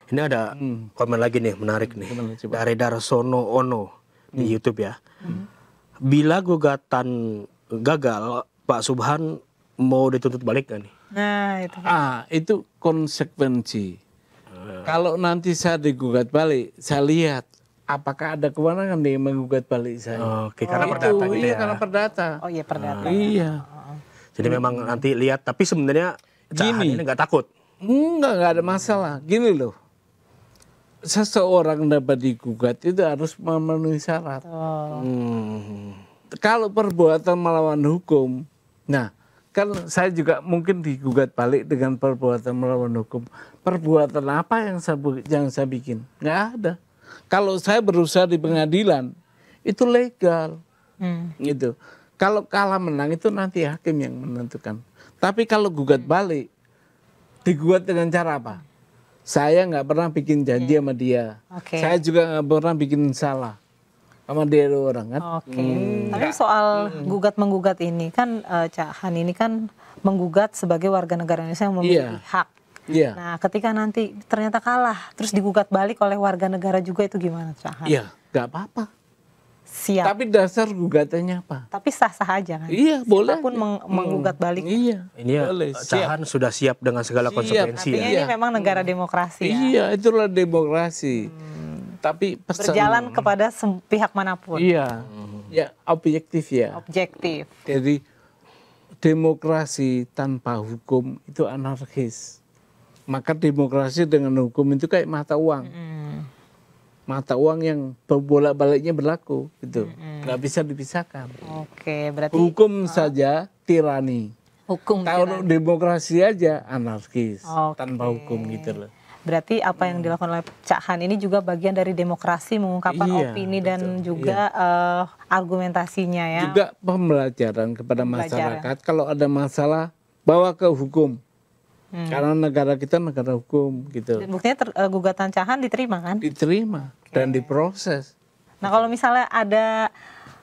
Ini ada komen lagi nih menarik nih dari Darsono Ono di YouTube ya. Bila gugatan gagal, Pak Subhan mau dituntut balik gak nih? Nah, itu. Itu konsekuensi. Kalau nanti saya digugat balik, saya lihat apakah ada kewenangan nih menggugat balik saya. Oke, karena perdata gitu iya, ya. karena perdata. Oh iya, perdata. Iya. Jadi memang nanti lihat, tapi sebenarnya Cahan ini nggak takut. Enggak ada masalah. Gini loh. Seseorang dapat digugat itu harus memenuhi syarat. Kalau perbuatan melawan hukum, nah kan saya juga mungkin digugat balik dengan perbuatan melawan hukum. Perbuatan apa yang saya bikin? Nggak ada. Kalau saya berusaha di pengadilan, itu legal, gitu. Kalau kalah menang itu nanti hakim yang menentukan. Tapi kalau gugat balik, digugat dengan cara apa? Saya nggak pernah bikin janji sama dia. Saya juga nggak pernah bikin salah sama dia orang kan. Tapi soal gugat-menggugat ini kan Cak Han ini kan menggugat sebagai warga negara Indonesia yang memiliki hak. Nah ketika nanti ternyata kalah terus digugat balik oleh warga negara juga itu gimana Cak Han? Iya nggak apa-apa. Siap. Tapi dasar gugatannya apa? Tapi sah-sah aja kan? Iya boleh. Siapapun menggugat balik. Iya. Ini ya Cahan sudah siap dengan segala konsekuensi. Artinya ini memang negara demokrasi ya? Iya itulah demokrasi. Tapi berjalan kepada pihak manapun. Iya. Ya objektif ya. Objektif. Jadi demokrasi tanpa hukum itu anarkis. Maka demokrasi dengan hukum itu kayak mata uang. Mata uang yang bolak-baliknya berlaku gitu. Nggak bisa dipisahkan. Oke, berarti hukum saja tirani. Hukum kalau demokrasi aja anarkis tanpa hukum gitu loh. Berarti apa yang dilakukan oleh Cak Han ini juga bagian dari demokrasi, mengungkapkan opini dan juga argumentasinya ya. Juga pembelajaran kepada masyarakat. Kalau ada masalah bawa ke hukum. Karena negara kita negara hukum gitu. Dan buktinya gugatan Cak Han diterima kan? Diterima dan diproses. Nah kalau misalnya ada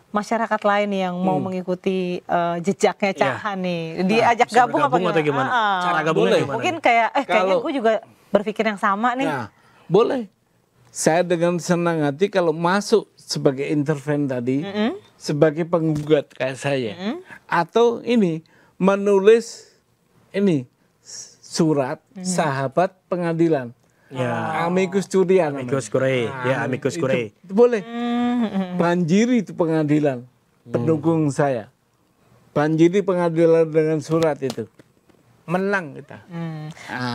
masyarakat lain yang mau mengikuti jejaknya Cak Han nih, diajak gabung apa gimana? Gimana? Cara gabungnya gimana? Mungkin kayak kayaknya gue juga berpikir yang sama nih. Nah, boleh. Saya dengan senang hati kalau masuk sebagai interven tadi, sebagai penggugat kayak saya, atau ini menulis ini surat sahabat pengadilan. Ya. Amicus curiae. Amicus curiae. Ya, amicus curiae. Itu boleh. Banjiri itu pengadilan pendukung saya. Banjiri pengadilan dengan surat itu. Menang kita.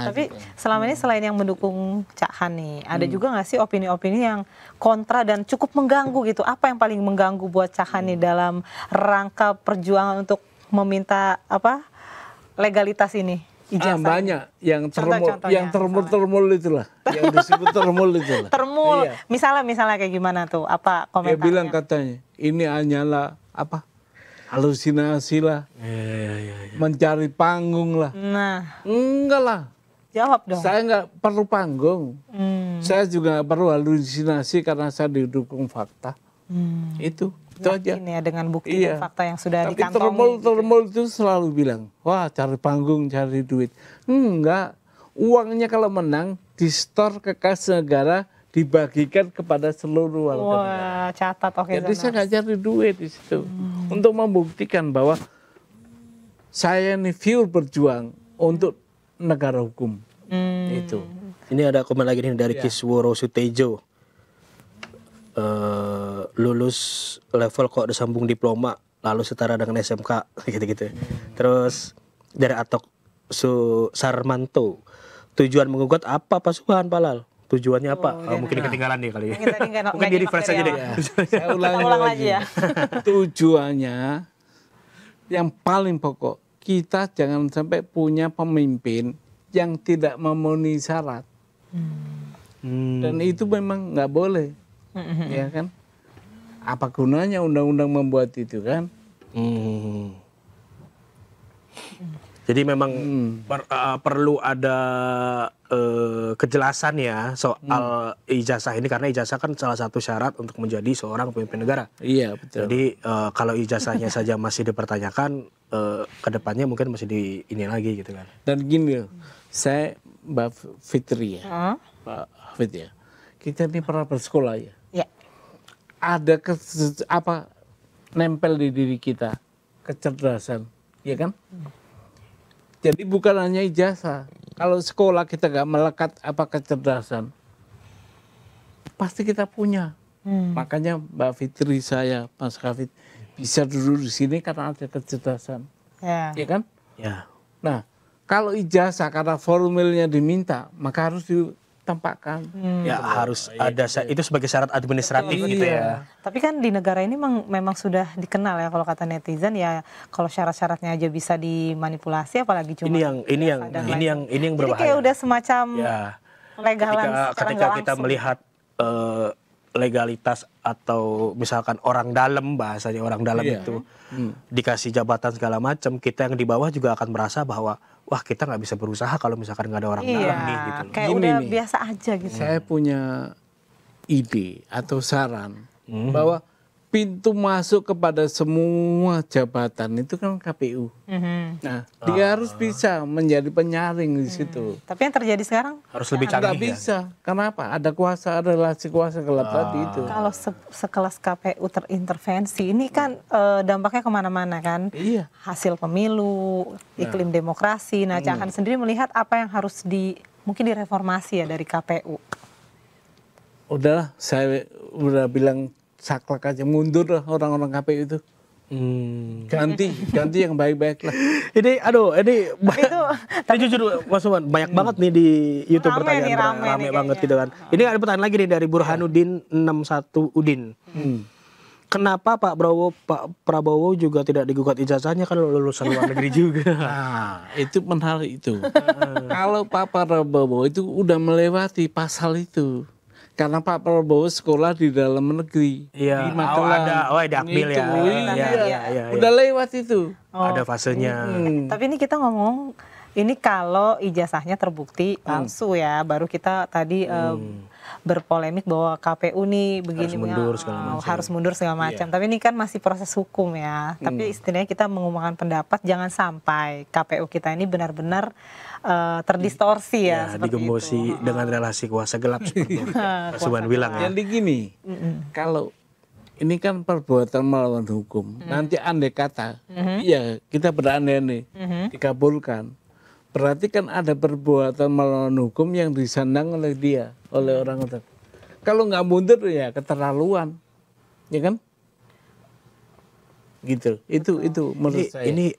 Tapi selama ini selain yang mendukung Cak Han nih, ada juga nggak sih opini-opini yang kontra dan cukup mengganggu gitu? Apa yang paling mengganggu buat Cak Han nih dalam rangka perjuangan untuk meminta legalitas ini? Banyak yang termul itulah, yang disebut termul itulah. Termul, misalnya kayak gimana tuh? Apa komentarnya? Dia bilang katanya, ini hanyalah halusinasi lah, mencari panggung lah. Nah, enggak lah. Jawab dong. Saya nggak perlu panggung. Saya juga nggak perlu halusinasi karena saya didukung fakta. Itu aja. Ini ya dengan bukti dan fakta yang sudah Tapi dikantongi. termul itu selalu bilang, wah cari panggung, cari duit. Enggak. Uangnya kalau menang di-store ke kas negara, dibagikan kepada seluruh warga negara. Wah, catat Jadi saya nggak cari duit di situ. Untuk membuktikan bahwa saya ini pure berjuang untuk negara hukum. Itu. Ini ada komen lagi nih dari Kisworo Sutejo. Lulus level kok disambung diploma lalu setara dengan SMK gitu-gitu. Terus dari Atok Sarmanto, tujuan menggugat apa Pak Subhan Palal? Tujuannya apa? Mungkin ketinggalan nih kali ya. Mungkin di refresh aja deh. Saya ulang lagi ya. Tujuannya yang paling pokok, kita jangan sampai punya pemimpin yang tidak memenuhi syarat. Dan itu memang nggak boleh. Ya kan? Apa gunanya undang-undang membuat itu kan? Jadi memang perlu ada kejelasan ya soal ijazah ini, karena ijazah kan salah satu syarat untuk menjadi seorang pemimpin negara. Iya betul. Jadi kalau ijazahnya saja masih dipertanyakan, kedepannya mungkin masih di ini lagi gitu kan. Dan gini loh, saya Mbak Fitri ya, Pak Hafid ya, kita ini pernah bersekolah ya. Ya. Ada nempel di diri kita kecerdasan, ya kan? Jadi bukan hanya ijazah. Kalau sekolah kita nggak melekat kecerdasan, pasti kita punya. Makanya Mbak Fitri, saya, Mas Hafid bisa duduk di sini karena ada kecerdasan, Ya. ya kan? Ya. Nah, kalau ijazah karena formilnya diminta, maka harus ditempatkan. Ya harus ada itu sebagai syarat administratif gitu ya. Tapi kan di negara ini memang sudah dikenal ya, kalau kata netizen ya, kalau syarat-syaratnya aja bisa dimanipulasi, apalagi cuma Ini yang Jadi berbahaya. kayak udah semacam Ya. legalan secara Ketika nggak kita langsung. melihat legalitas atau misalkan orang dalam, bahasanya orang dalam Iya. itu dikasih jabatan segala macam, kita yang di bawah juga akan merasa bahwa wah kita nggak bisa berusaha kalau misalkan nggak ada orang Iya, dalam nih gitu loh. kayak Gini udah nih. biasa aja gitu. Saya punya ide atau saran bahwa pintu masuk kepada semua jabatan itu kan KPU. Nah, dia harus bisa menjadi penyaring di situ. Tapi yang terjadi sekarang, Harus lebih Nggak canggih ya. bisa. Kenapa? Ada relasi kuasa gelap tadi itu. kalau sekelas KPU terintervensi, ini kan dampaknya kemana-mana kan. Iya. Hasil pemilu, iklim demokrasi. Nah, Cak Han sendiri melihat apa yang harus mungkin direformasi ya dari KPU. Udahlah, saya udah bilang saklek aja, mundur lah orang-orang KPU itu. Ganti yang baik-baik lah. Ini Itu ini jujur Mas Uman, banyak banget nih di YouTube Rame pertanyaan nih, rame rame nih banget kayaknya. gitu kan. Ini ada pertanyaan lagi nih dari Burhanuddin 61 Udin. Kenapa Pak Prabowo juga tidak digugat ijazahnya, kan lulusan luar negeri juga. Nah, itu menarik itu. Kalau Pak Prabowo itu udah melewati pasal itu. Karena Pak Prabowo sekolah di dalam negeri. Iya. Di Magelang. Ada Akmil ya. Itu, Iya. Udah lewat itu. Ada fasenya. Tapi ini kita ngomong, ini kalau ijazahnya terbukti palsu ya, baru kita tadi berpolemik bahwa KPU nih begini, harus mundur segala macam. Tapi ini kan masih proses hukum ya. Tapi istilahnya kita mengumumkan pendapat, jangan sampai KPU kita ini benar-benar terdistorsi ya, seperti Digembosi itu. dengan relasi kuasa gelap seperti Mas Uman bilang ya. Jadi gini, kalau ini kan perbuatan melawan hukum. Nanti andai kata, ya kita berandai-andai, dikabulkan. Berarti kan ada perbuatan melawan hukum yang disandang oleh dia, oleh orang itu. Kalau nggak mundur ya keterlaluan, ya kan? Gitu. Itu menurut saya. Ini